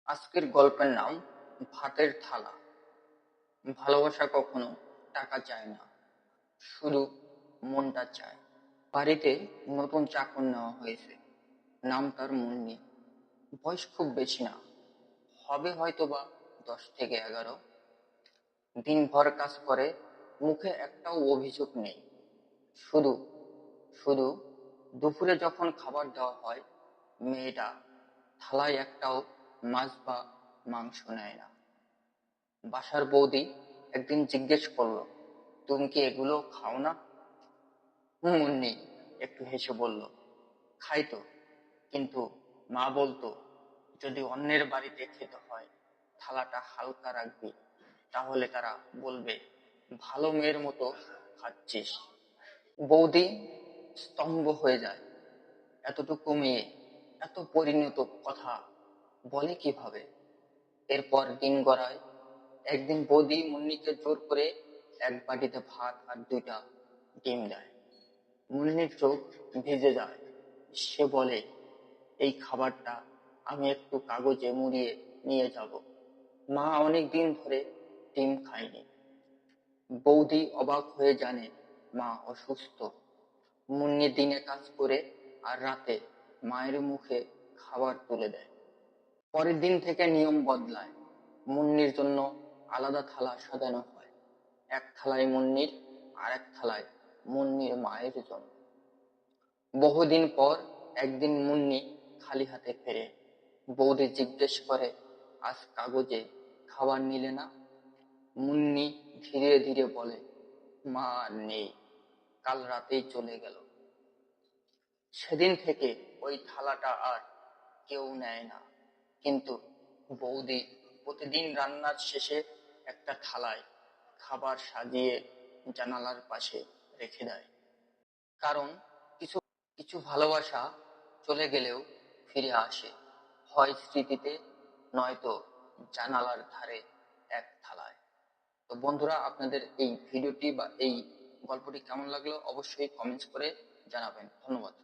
আজকের গল্পের নাম ভাতের থালা। ভালোবাসা কখনো টাকা চায় না, শুধু মনটা চায়। বাড়িতে নতুন চাকর নেওয়া হয়েছে। নাম তার মুন্নি। বয়স খুব বেশি না, হবে হয়তোবা 10 থেকে 11। দিনভর কাজ করে, মুখে একটাও অভিযোগ নেই। শুধু শুধু দুপুরে যখন খাবার দেওয়া হয়, মেয়েটা থালায় একটাও মাছ বা মাংস নেয় না। বাসার বৌদি একদিন জিজ্ঞেস করলো, তুমি কি এগুলো খাও না? মুন্নি একটু হেসে বলল, খাই তো, কিন্তু মা বলতো যদি অন্যের বাড়িতে খেতে হয় থালাটা হালকা রাখবি, তাহলে তারা বলবে ভালো মেয়ের মতো খাচ্ছিস। বৌদি স্তম্ভ হয়ে যায়। এতটুকু মেয়ে এত পরিণত কথা বলে কিভাবে? এরপর দিন গড়ায়। একদিন বৌদি মুন্নিকে জোর করে এক বাটিতে ভাত আর 2টা ডিম দেয়। মুন্নির চোখ ভিজে যায়। সে বলে, এই খাবারটা আমি একটু কাগজে মুড়িয়ে নিয়ে যাব। মা অনেক দিন ধরে ডিম খায়নি। বৌদি অবাক হয়ে জানে মা অসুস্থ। মুন্নি দিনে কাজ করে আর রাতে মায়ের মুখে খাবার তুলে দেয়। পরের দিন থেকে নিয়ম বদলায়। মুন্নির জন্য আলাদা থালা সাজানো হয়। এক থালায় মুন্নির, আর এক থালায় মুন্নির মায়ের জন্য। বহুদিন পর একদিন মুন্নি খালি হাতে ফেরে। বৌদি জিজ্ঞেস করে, আজ কাগজে খাবার নিলে না? মুন্নি ধীরে ধীরে বলে, মা আর নেই, কাল রাতেই চলে গেল। সেদিন থেকে ওই থালাটা আর কেউ নেয় না। কিন্তু বৌদি প্রতিদিন রান্নার শেষে একটা থালায় খাবার সাজিয়ে জানালার পাশে রেখে দেয়। কারণ কিছু কিছু ভালোবাসা চলে গেলেও ফিরে আসে, হয় স্মৃতিতে, নয়তো জানালার ধারে এক থালায়। তো বন্ধুরা, আপনাদের এই ভিডিওটি বা এই গল্পটি কেমন লাগলো অবশ্যই কমেন্টস করে জানাবেন। ধন্যবাদ।